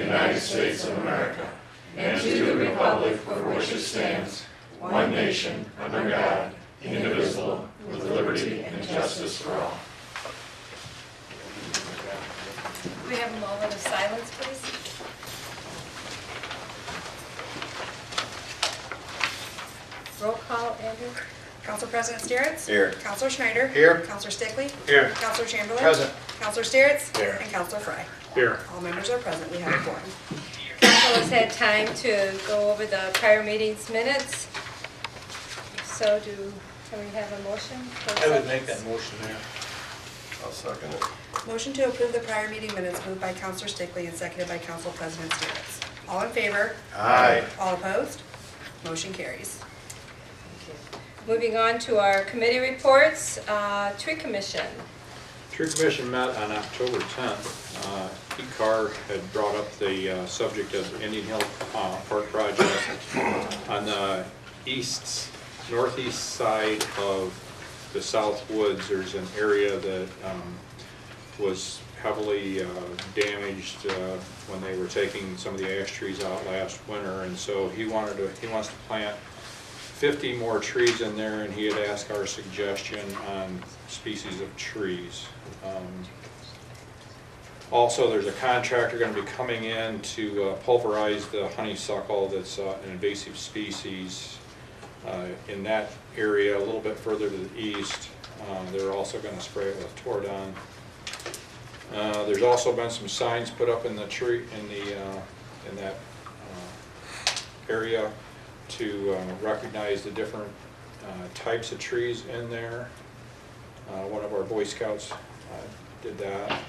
United States of America, and to the republic for which it stands, one nation, under God, indivisible, with liberty and justice for all. Can we have a moment of silence, please? Roll call, Andrew. Council President Steeritz? Here. Councilor Schneider? Here. Councilor Stickley? Here. Councilor Chamberlain? Present. Councilor Steeritz? Here. And Councilor Fry. Here. All members are present. We have a quorum. Council has had time to go over the prior meeting's minutes. So can we have a motion? I would make that motion, Mayor. I'll second it. Motion to approve the prior meeting minutes moved by Councilor Stickley and seconded by Council President Steeritz. All in favor? Aye. All opposed? Motion carries. Moving on to our committee reports, Tree Commission. Tree Commission met on October 10th. Pete Carr had brought up the subject of the Indian Hill Park project. On the northeast side of the South Woods, there's an area that was heavily damaged when they were taking some of the ash trees out last winter, and so he wants to plant 50 more trees in there, and he had asked our suggestion on species of trees. Also, there's a contractor going to be coming in to pulverize the honeysuckle that's an invasive species in that area a little bit further to the east. They're also going to spray it with Tordon. There's also been some signs put up in the tree in that area to recognize the different types of trees in there. One of our Boy Scouts did that.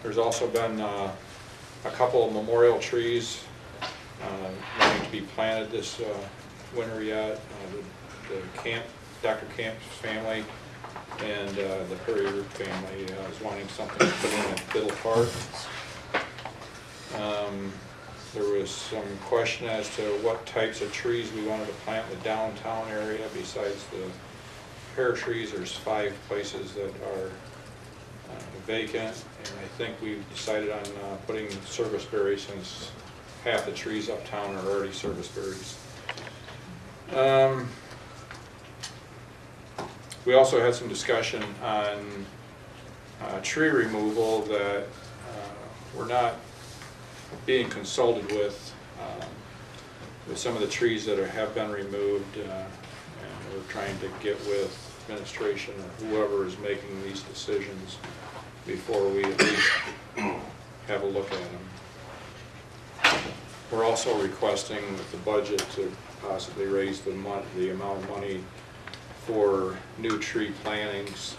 There's also been a couple of memorial trees wanting to be planted this winter yet. Dr. Camp's family and the Perry Root family is wanting something to put in at Biddle Park. There was some question as to what types of trees we wanted to plant in the downtown area besides the pear trees. There's 5 places that are vacant, and I think we've decided on putting service berries since half the trees uptown are already service berries. We also had some discussion on tree removal that we're not being consulted with some of the trees that have been removed, and we're trying to get with administration or whoever is making these decisions before we at least have a look at them. We're also requesting with the budget to possibly raise the amount of money for new tree plantings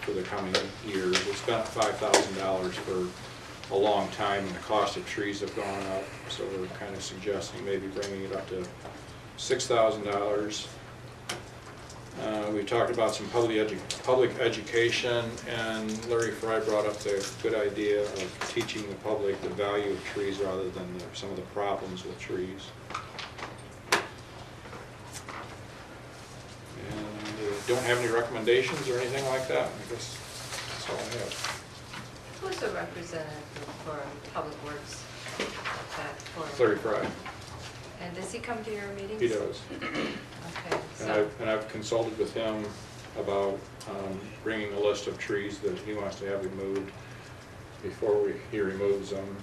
for the coming years. We spent $5,000 for a long time, and the cost of trees have gone up, so we're kind of suggesting maybe bringing it up to $6,000. We talked about some public education, and Larry Fry brought up the good idea of teaching the public the value of trees rather than some of the problems with trees. And don't have any recommendations or anything like that. I guess that's all I have. Who's the representative for Public Works? Larry Fry. And does he come to your meetings? He does. Okay. So And I've consulted with him about bringing a list of trees that he wants to have removed before he removes them.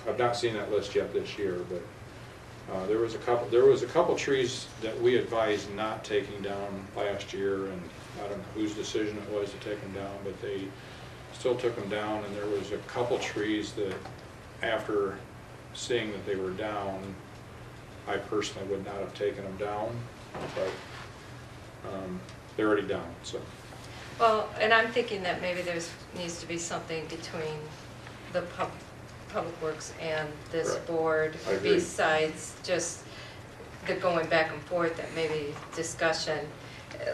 I've not seen that list yet this year, but there was a couple trees that we advised not taking down last year, and I don't know whose decision it was to take them down, but they still took them down. And there was a couple trees that, after seeing that they were down, I personally would not have taken them down, but they're already down. So. well, and I'm thinking that maybe needs to be something between the Public Works and this Right. board, I agree. besides just the going back and forth, that maybe discussion.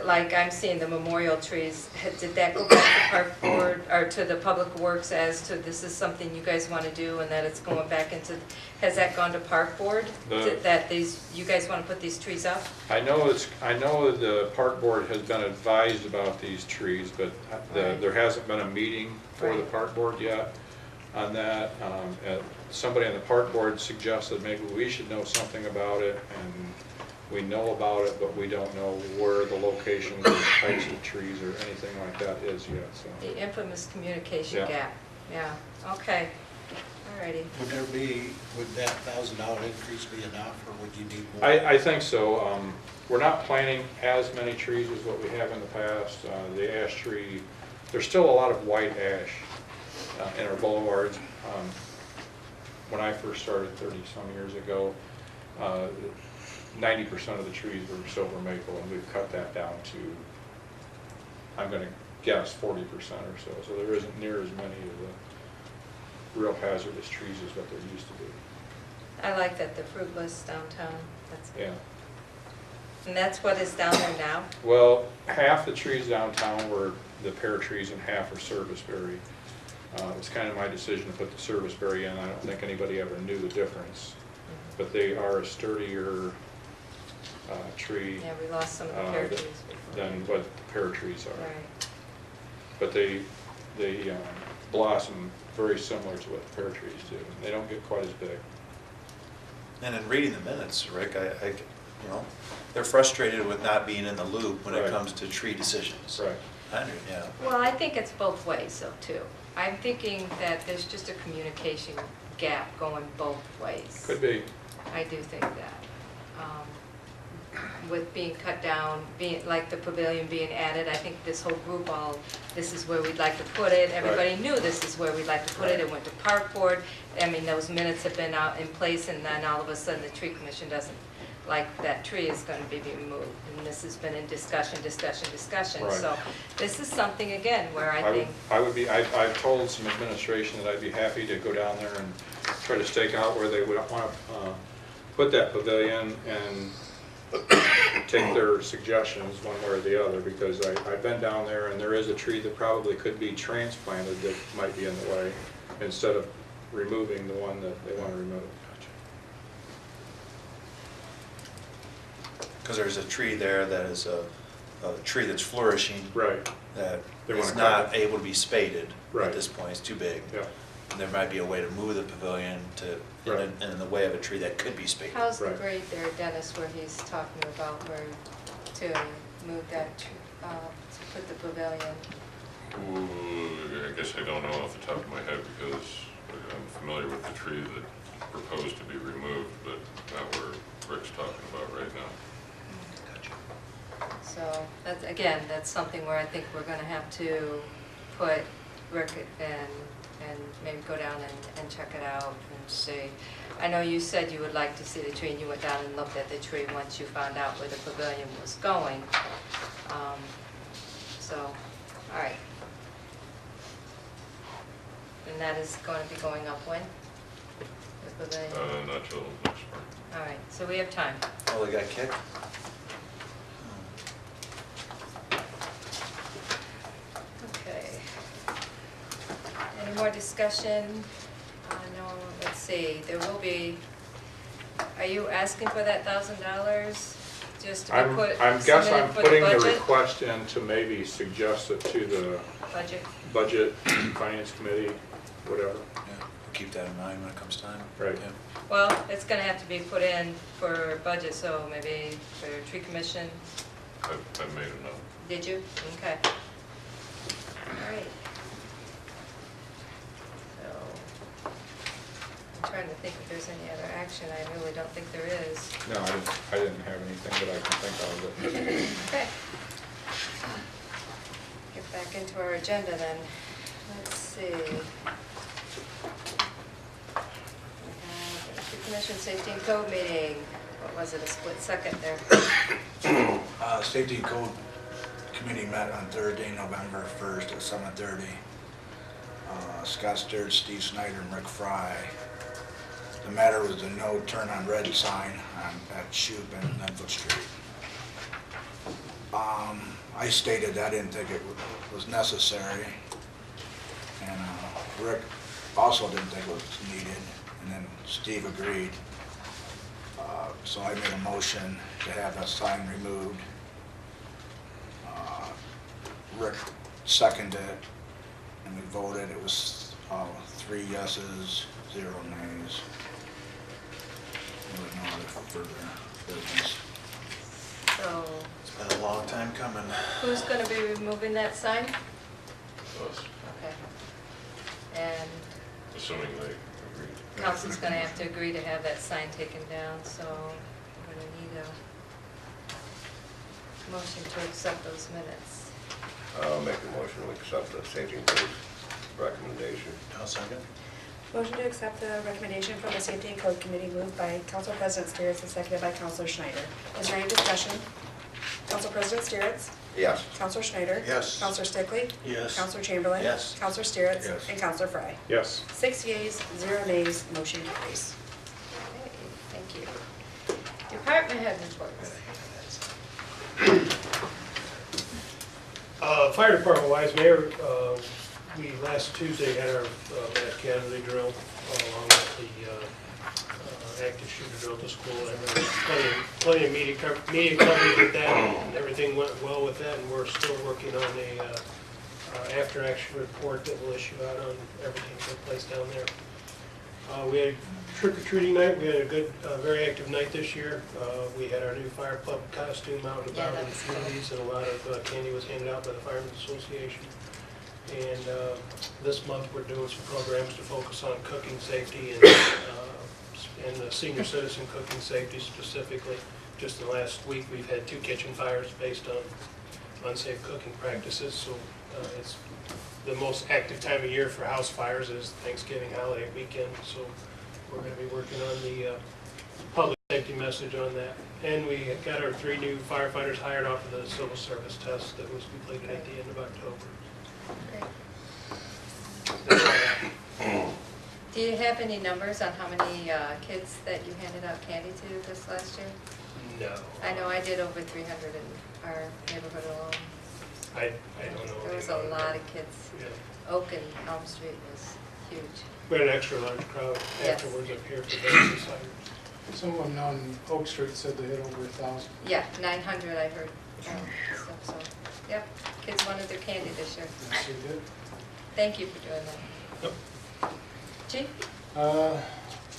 Like I'm seeing the memorial trees, did that go back to Park Board or to the Public Works as to this is something you guys want to do, and that it's going back into, has that gone to Park Board? That you guys want to put these trees up? I know the Park Board has been advised about these trees, but Right. there hasn't been a meeting for the Right. Park Board yet. on that. Somebody on the park board suggested maybe we should know something about it, and we know about it, but we don't know where the locations or types of trees or anything like that is yet, so. The infamous communication Yeah. gap, yeah, okay, alrighty. Would that $1,000 increase be enough, or would you need more? I think so. We're not planting as many trees as what we have in the past. The ash tree, there's still a lot of white ash in our boulevards. When I first started 30-some years ago, 90% of the trees were silver maple, and we've cut that down to, I'm going to guess, 40% or so. So there isn't near as many of the real hazardous trees as what there used to be. I like that, the fruitless downtown, that's, Yeah. and that's what is down there now? Well, half the trees downtown were the pear trees and half are serviceberry. It was kind of my decision to put the serviceberry in. I don't think anybody ever knew the difference, but they are a sturdier tree Yeah, we lost some of the pear trees before. than what the pear trees are. Right, But they blossom very similar to what the pear trees do. They don't get quite as big. And in reading the minutes, Rick, they're frustrated with not being in the loop when it Right. comes to tree decisions. Right. Yeah. well, I think it's both ways though, too. I'm thinking that there's just a communication gap going both ways. Could be. I do think that. With being cut down, being, like the pavilion being added, I think this whole group this is where we'd like to put it. Everybody Right. knew this is where we'd like to put it. It went to park board. I mean, those minutes have been out in place, and then all of a sudden the tree commission doesn't like that tree is going to be removed. And this has been in discussion. Right. So this is something, again, where I think, I've told some administration that I'd be happy to go down there and try to stake out where they would want to put that pavilion and take their suggestions one way or the other, because I've been down there and there is a tree that probably could be transplanted that might be in the way, instead of removing the one that they want to remove. Because there's a tree there that is a tree that's flourishing. Right. That They is wanna not cut it. able to be spaded Right. at this point. It's too big. Yeah. And there might be a way to move the pavilion Right. in the way of a tree that could be spaded. how's the Right. grade there, Dennis, where he's talking about where to move that, to put the pavilion? Ooh, I guess I don't know off the top of my head, because I'm familiar with the tree that proposed to be removed, but not where Rick's talking about right now. So, that's, again, that's something where I think we're gonna have to put Rick and maybe go down and check it out and see. I know you said you would like to see the tree, and you went down and looked at the tree once you found out where the pavilion was going. So, all right. And that is going to be going up when? The pavilion? Not till next spring. All right, so we have time. Oh, they got kicked? Okay. Any more discussion? No, let's see, there will be, are you asking for that $1,000 just to be I guess I'm submitted for the putting the budget? request in to maybe suggest it to the Budget? budget, finance committee, whatever. Yeah, we'll keep that in mind when it comes time. Right. Yeah. Well, it's gonna have to be put in for budget, so maybe for tree commission. I've made a note. Did you? Okay. All right. So, I'm trying to think if there's any other action. I really don't think there is. No, I didn't have anything that I can think of. But Okay. Get back into our agenda then. Let's see. We have a tree commission safety and code meeting. What was it, a split second there? Safety and Code Committee met on Thursday, November 1st at 7:30. Scott Stewart, Steve Snyder, and Rick Fry. The matter was the no turn on red sign at Shoup and Linwood Street. I stated I didn't think it was necessary, and Rick also didn't think it was needed, and then Steve agreed. So I made a motion to have that sign removed. Rick seconded it, and we voted. It was 3 yeses, 0 nays. With no other further business. So It's been a long time coming. who's going to be removing that sign? Us, Okay. And assuming they agree. council's going to have to agree to have that sign taken down, so we're going to need a motion to accept those minutes. I'll make a motion to accept the safety and code recommendation. I'll second. Motion to accept the recommendation from the Safety and Code Committee moved by Council President Steeritz and seconded by Councilor Schneider. Is there any discussion? Council President Steeritz? Yes. Councilor Schneider? Yes. Councilor Stickley? Yes. Councilor Chamberlain? Yes. Councilor Steeritz? Yes. And Councilor Fry. Yes. 6 yeas, 0 nays, motion carries. Okay, thank you. Department head reports. Fire department wise, Mayor, we last Tuesday had our mass casualty drill along with the active shooter drill at the school. And there was plenty of media coverage with that, and everything went well with that. And we're still working on a after action report that we'll issue out on everything that took place down there. We had trick-or-treating night. We had a good, very active night this year. We had our new fire club costume out and Yeah, about in the that's cool. communities, and a lot of candy was handed out by the Firemen's Association. And this month, we're doing some programs to focus on cooking safety and senior citizen cooking safety specifically. Just in the last week, we've had 2 kitchen fires based on unsafe cooking practices, so it's the most active time of year for house fires is Thanksgiving holiday weekend, so we're going to be working on the public safety message on that. And we got our 3 new firefighters hired off of the civil service test that was completed at the end of October. Great. That's all I have. Do you have any numbers on how many kids that you handed out candy to this last year? No. I know I did over 300 in our neighborhood alone. I don't know. There was a lot of kids. Yeah. Oak and Elm Street was huge. We had an extra large crowd Yes. afterwards up here for those deciders. Someone on Oak Street said they had over 1,000. Yeah, 900 I heard. Stuff, so, yep, kids wanted their candy this year. Yes, they did. Thank you for doing that. Yep. Chief? Well,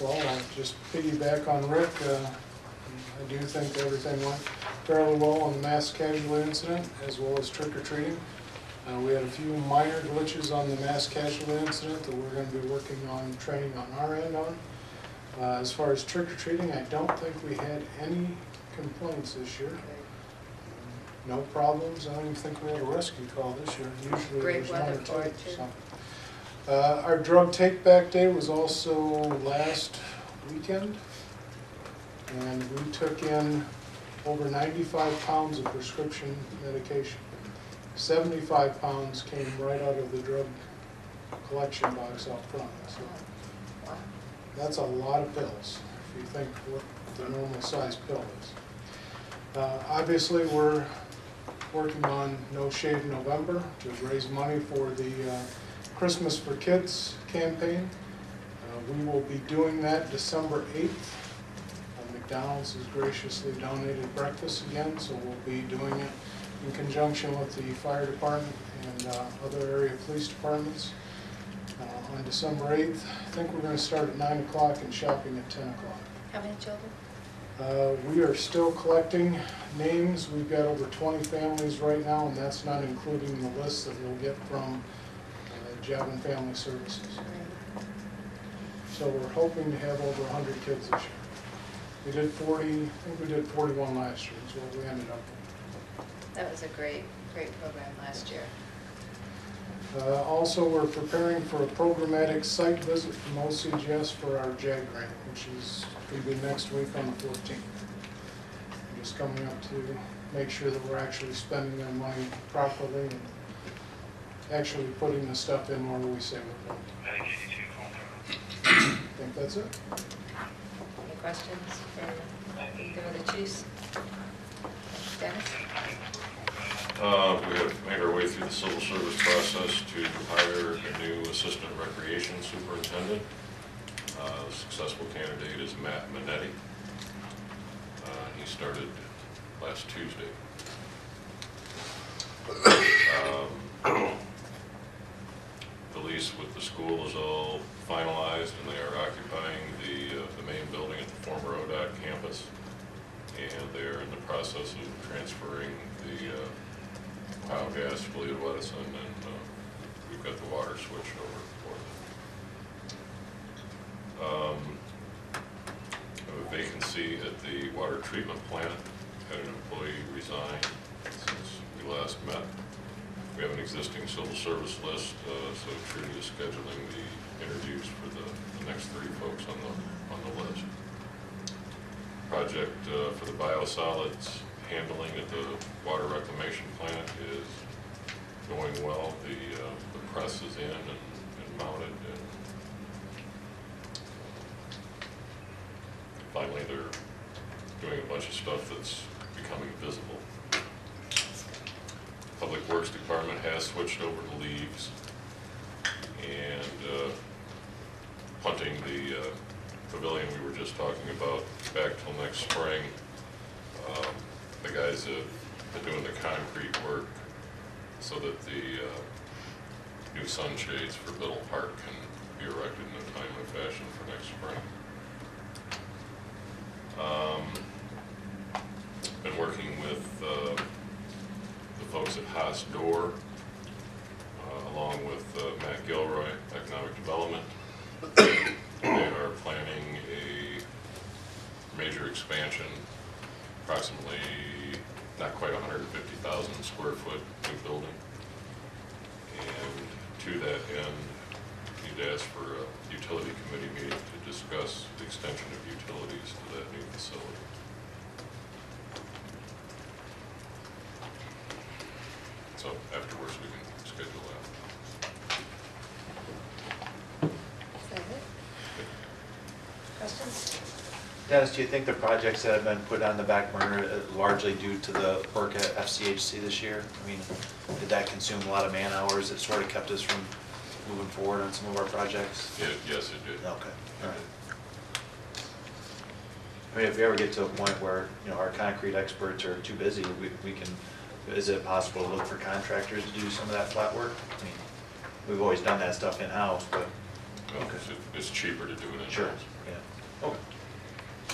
I'll just piggyback on Rick. I do think everything went fairly well on the mass casualty incident as well as trick-or-treating. We had a few minor glitches on the mass casualty incident that we're going to be working on training on our end on. As far as trick-or-treating, I don't think we had any complaints this year. No problems. I don't even think we had a rescue call this year. Usually Great there's one weather or for two. it, too. So. Our drug take-back day was also last weekend. And we took in over 95 pounds of prescription medication. 75 pounds came right out of the drug collection box out front. So Wow. that's a lot of pills, if you think what the normal size pill is. Obviously, we're working on No Shave November to raise money for the Christmas for Kids campaign. We will be doing that December 8th. McDonald's has graciously donated breakfast again, so we'll be doing it in conjunction with the fire department and other area police departments on December 8th. I think we're going to start at 9 o'clock and shopping at 10 o'clock. How many children? We are still collecting names. We've got over 20 families right now, and that's not including the list that we'll get from Job and Family Services. So we're hoping to have over 100 kids this year. We did 40, I think we did 41 last year is what we ended up with. That was a great program last year. Also, we're preparing for a programmatic site visit from OCGS for our JAG grant, which is going to be next week on the 14th. We're just coming up to make sure that we're actually spending our money properly and actually putting the stuff in where we say we're going to. I think that's it. Any questions for either of the chiefs? Dennis? We have made our way through the civil service process to hire a new assistant recreation superintendent. The successful candidate is Matt Minetti. He started last Tuesday. The lease with the school is all finalized, and they are occupying the main building at the former ODOT campus. And they are in the process of transferring the biogas fully to Wauseon, and we've got the water switched over for them. I have a vacancy at the water treatment plant. Had an employee resign since we last met. We have an existing civil service list, so Trudy is scheduling the interviews for the next 3 folks on the list. Project for the biosolids handling at the water reclamation plant is going well. The press is in and mounted, and finally they're doing a bunch of stuff that's becoming visible. Public Works Department has switched over to leaves, and punting the pavilion we were just talking about back till next spring. The guys have been doing the concrete work so that the new sunshades for Biddle Park can be erected in a timely fashion for next spring. Been working with the folks at Haas Door, along with Matt Gilroy, Economic Development. They are planning a major expansion, approximately not quite 150,000 square foot new building. And to that end, need to ask for a utility committee meeting to discuss the extension of utilities to that new facility. So afterwards we can schedule that. Is that it? Questions? Dennis, do you think the projects that have been put on the back burner are largely due to the work at FCHC this year? I mean, did that consume a lot of man hours that sort of kept us from moving forward on some of our projects? Yes, it did. Okay, all right. I mean, if we ever get to a point where, you know, our concrete experts are too busy, we can, is it possible to look for contractors to do some of that flat work? I mean, we've always done that stuff in-house, but. Well, Okay. it's cheaper to do it in-house. Sure, yeah, okay.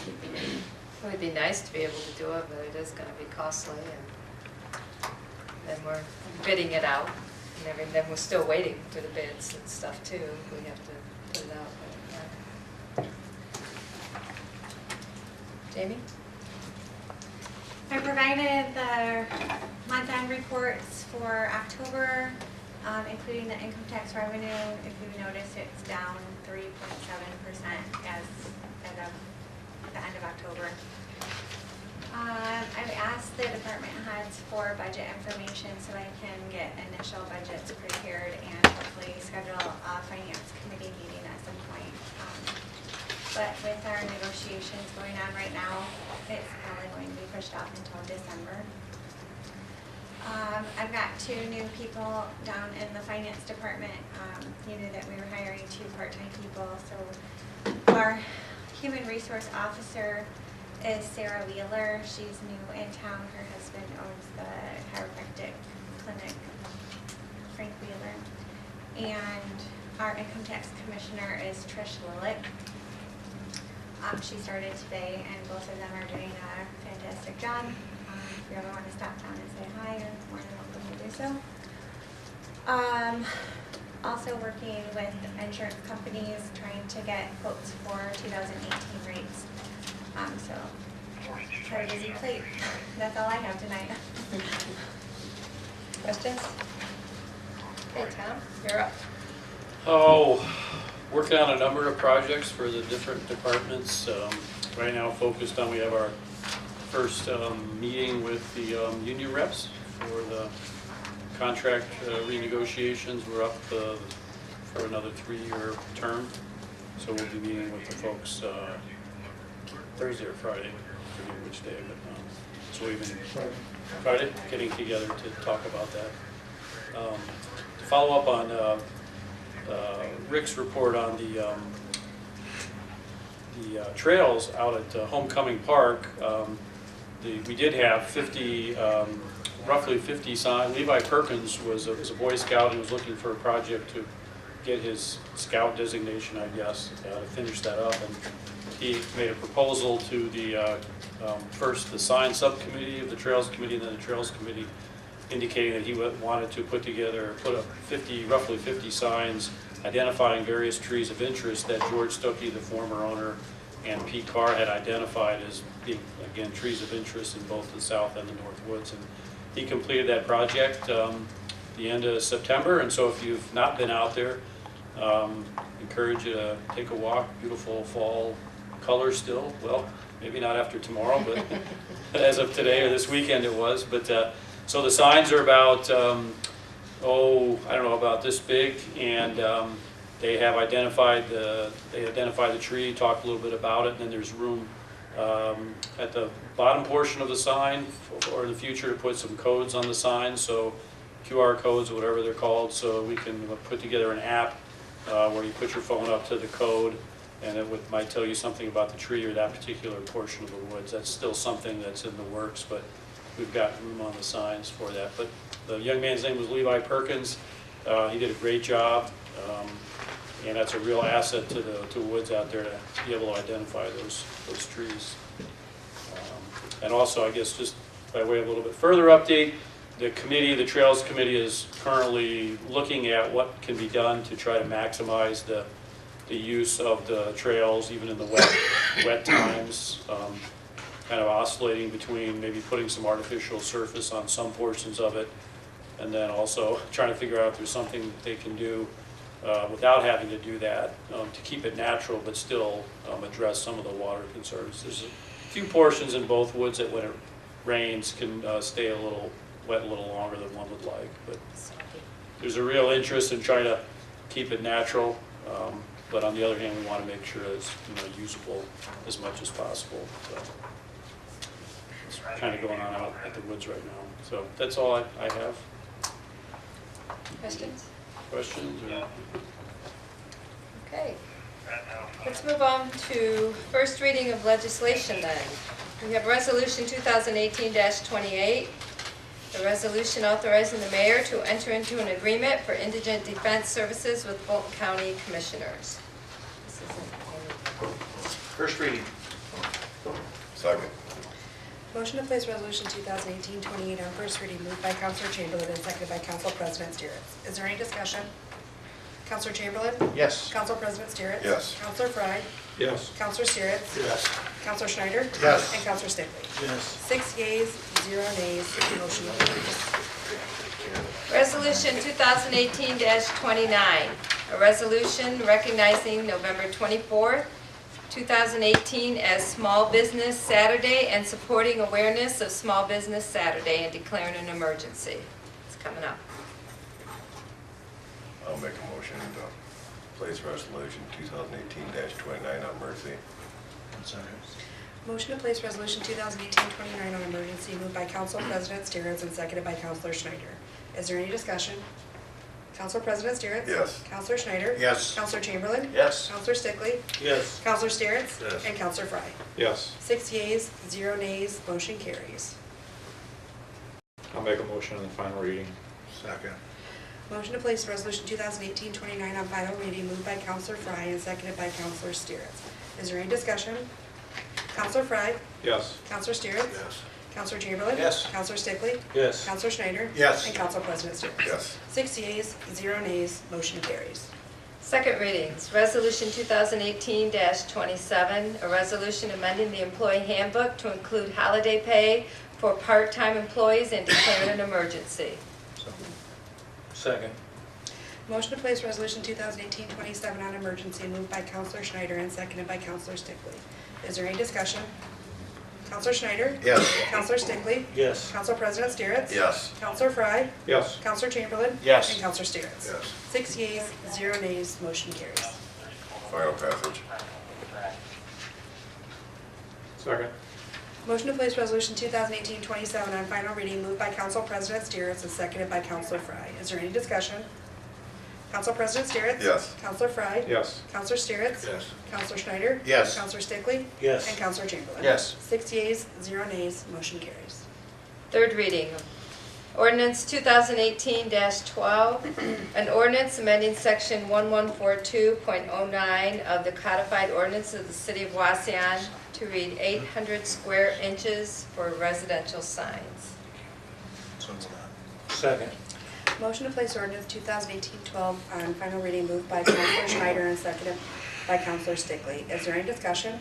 It would be nice to be able to do it, but it is going to be costly, and then we're bidding it out, and then we're still waiting for the bids and stuff too. We have to put it out. But, Jamie? I provided the month-end reports for October, including the income tax revenue. If you notice, it's down 3.7% as of the end of October. I've asked the department heads for budget information so I can get initial budgets prepared and hopefully schedule a finance committee meeting at some point. But with our negotiations going on right now, it's probably going to be pushed off until December. I've got 2 new people down in the finance department. You knew that we were hiring 2 part-time people, so our human resource officer is Sarah Wheeler. She's new in town. Her husband owns the chiropractic clinic, Frank Wheeler. And our income tax commissioner is Trish Lillick. She started today, and both of them are doing a fantastic job. If you ever want to stop down and say hi, you're more than welcome to do so. Also working with insurance companies, trying to get quotes for 2018 rates. So, very busy plate. That's all I have tonight. Questions? Okay, Tom, you're up. Oh, working on a number of projects for the different departments. Right now focused on, we have our first meeting with the union reps for the contract renegotiations. We're up for another 3-year term. So we'll be meeting with the folks Thursday or Friday, I forget which day, but so we've been Friday getting together to talk about that. To follow up on Rick's report on the trails out at Homecoming Park, we did have 50, roughly 50 signs. Levi Perkins was a Boy Scout and was looking for a project to get his scout designation, I guess, to finish that up. And he made a proposal to the, first the sign subcommittee of the Trails Committee, and then the Trails Committee, indicating that he wanted to put up roughly 50 signs identifying various trees of interest that George Stokke, the former owner, and Pete Carr had identified as being, again, trees of interest in both the south and the north woods. And he completed that project the end of September, and so if you've not been out there, encourage you to take a walk. Beautiful fall colors still. Well, maybe not after tomorrow, but as of today or this weekend it was. But so the signs are about, I don't know, about this big, and they have identified the tree, talked a little bit about it, and then there's room at the bottom portion of the sign or in the future to put some codes on the sign, so QR codes or whatever they're called, so we can put together an app where you put your phone up to the code, and it might tell you something about the tree or that particular portion of the woods. That's still something that's in the works, but we've got room on the signs for that. But the young man's name was Levi Perkins. He did a great job, and that's a real asset to the woods out there to be able to identify those trees. And also, I guess, just by way of a little bit further update, the Trails Committee is currently looking at what can be done to try to maximize the use of the trails, even in the wet times, kind of oscillating between maybe putting some artificial surface on some portions of it, and then also trying to figure out if there's something that they can do without having to do that to keep it natural, but still address some of the water concerns. There's a few portions in both woods that when it rains can stay a little wet a little longer than one would like, but there's a real interest in trying to keep it natural, but on the other hand, we want to make sure it's usable as much as possible. So it's kind of going on out at the woods right now. So that's all I have. Questions? Questions? Or? Okay. Let's move on to first reading of legislation then. We have Resolution 2018-28, a resolution authorizing the mayor to enter into an agreement for indigent defense services with Fulton County Commissioners. This isn't First reading. Second. Motion to place resolution 2018-28 on first reading moved by Counselor Chamberlain and seconded by Council President Steeritz. Is there any discussion? Counselor Chamberlain? Yes. Council President Steeritz? Yes. Counselor Frye? Yes. Counselor Steeritz? Yes. Counselor Schneider? Yes. And Counselor Stickley? Yes. 6 yeas, 0 nays, motion carries. Resolution 2018-29, a resolution recognizing November 24th, 2018 as Small Business Saturday and supporting awareness of Small Business Saturday and declaring an emergency. It's coming up. I'll make a motion to place resolution 2018-29 on emergency. Second. Motion to place resolution 2018-29 on emergency moved by Council President Steeritz and seconded by Counselor Schneider. Is there any discussion? Council President Steeritz? Yes. Counselor Schneider? Yes. Counselor Chamberlain? Yes. Counselor Stickley? Yes. Counselor Steeritz? Yes. And Counselor Frye? Yes. 6 yeas, 0 nays, motion carries. I'll make a motion on the final reading. Second. Motion to place resolution 2018-29 on final reading moved by Counselor Frye and seconded by Counselor Steeritz. Is there any discussion? Counselor Frye? Yes. Counselor Steeritz? Yes. Counselor Chamberlain? Yes. Counselor Stickley? Yes. Counselor Schneider? Yes. And Council President Steeritz? Yes. 6 yeas, 0 nays, motion carries. Second readings, Resolution 2018-27, a resolution amending the employee handbook to include holiday pay for part-time employees and declaring an emergency. Second. Motion to place resolution 2018-27 on emergency moved by Counselor Schneider and seconded by Counselor Stickley. Is there any discussion? Counselor Schneider? Yes. Counselor Stickley? Yes. Council President Steeritz? Yes. Counselor Frye? Yes. Counselor Chamberlain? Yes. And Counselor Steeritz? Yes. 6 yeas, 0 nays, motion carries. Final passage. Second. Motion to place resolution 2018-27 on final reading moved by Council President Steeritz and seconded by Counselor Frye. Is there any discussion? Council President Steeritz? Yes. Counselor Frye? Yes. Counselor Steeritz? Yes. Counselor Schneider? Yes. Counselor Stickley? Yes. And Counselor Chamberlain? Yes. 6 yeas, 0 nays, motion carries. Third reading, Ordinance 2018-12, an ordinance amending section 1142.09 of the codified ordinance of the city of Wauseon to read 800 square inches for residential signs. Second. Motion to place ordinance 2018-12 on final reading moved by Counselor Schneider and seconded by Counselor Stickley. Is there any discussion?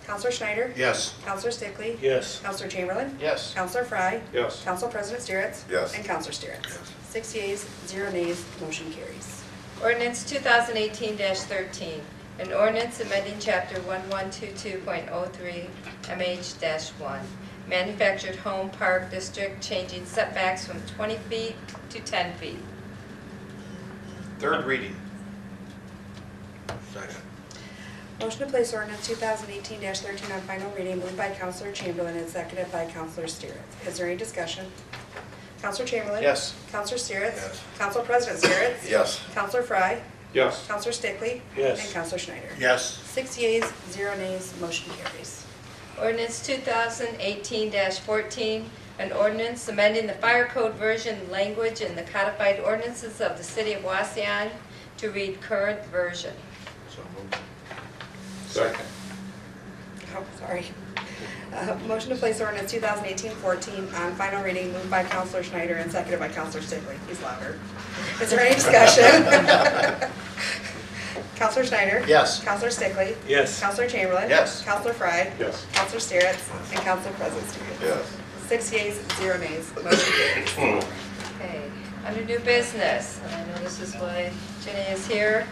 Counselor Schneider? Yes. Counselor Stickley? Yes. Counselor Chamberlain? Yes. Counselor Fry? Yes. Council President Steeritz? Yes. And Counselor Steeritz? Yes. 6 yeas, 0 nays, motion carries. Ordinance 2018-13, an ordinance amending chapter 1122.03 MH-1, manufactured home park district, changing setbacks from 20 feet to 10 feet. Third reading. Second. Motion to place ordinance 2018-13 on final reading moved by Counselor Chamberlain and seconded by Counselor Steeritz. Is there any discussion? Counselor Chamberlain? Yes. Counselor Steeritz? Yes. Council President Steeritz? Yes. Counselor Fry? Yes. Counselor Stickley? Yes. And Counselor Schneider? Yes. 6 yeas, 0 nays, motion carries. Ordinance 2018-14, an ordinance amending the fire code version language in the codified ordinances of the city of Wauseon to read current version. So moved. Second. Oh, sorry. Motion to place ordinance 2018-14 on final reading moved by Counselor Schneider and seconded by Counselor Stickley. He's louder. Is there any discussion? Counselor Schneider? Yes. Counselor Stickley? Yes. Counselor Chamberlain? Yes. Counselor Fry? Yes. Counselor Steeritz? And Counselor President Steeritz? Yes. 6 yeas, 0 nays, motion carries. Okay, under new business, and I know this is why Jenny is here.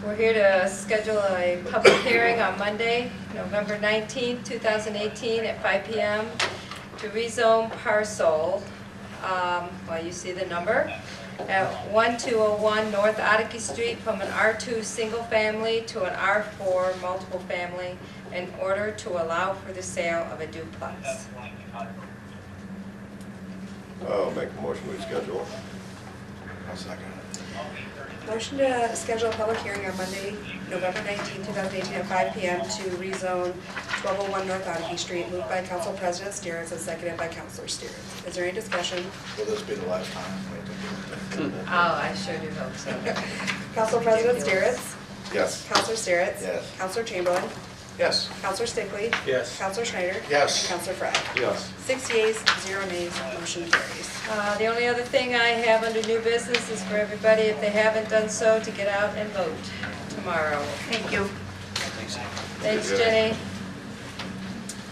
We're here to schedule a public hearing on Monday, November 19th, 2018 at 5 p.m. to rezone parcel, well, you see the number, at 1201 North Oddicke Street from an R2 single family to an R4 multiple family in order to allow for the sale of a duplex. I'll make a motion we schedule. I'll second it. Motion to schedule a public hearing on Monday, November 19, 2018 at 5 p.m. to rezone 1201 North Oddicke Street, moved by Council President Steeritz and seconded by Councilor Steeritz. Is there any discussion? Will this be the last time? Oh, I sure do hope so. Council President Steeritz? Yes. Councilor Steeritz? Yes. Councilor Chamberlain? Yes. Councilor Stickley? Yes. Councilor Schneider? Yes. And Councilor Fry? Yes. 6 yeas, 0 nays, motion carries. The only other thing I have under new business is for everybody, if they haven't done so, to get out and vote tomorrow. Thank you. Thanks. Thanks, Jenny.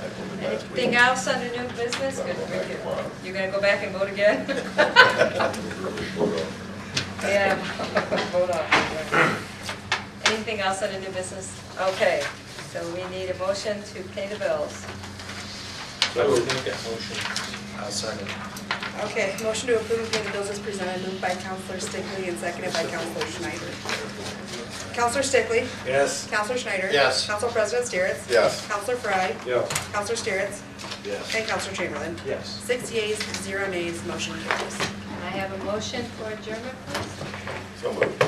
I voted last week. Anything else under new business? Good for you. You're gonna go back and vote again? Yeah, vote off. Anything else under new business? Okay, so we need a motion to pay the bills. I would make that motion. I'll second it. Okay, motion to approve and pay the bills is presented, moved by Councilor Stickley and seconded by Councilor Schneider. Councilor Stickley? Yes. Councilor Schneider? Yes. Council President Steeritz? Yes. Councilor Fry? Yes. Councilor Steeritz? Yes. And Councilor Chamberlain? Yes. 6 yeas, 0 nays, motion carries. Can I have a motion for adjournment, please? So moved.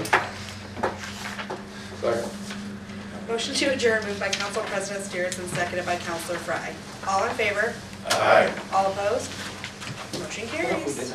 Second. Motion to adjourn moved by Council President Steeritz and seconded by Councilor Fry. All in favor? Aye. All opposed? Motion carries.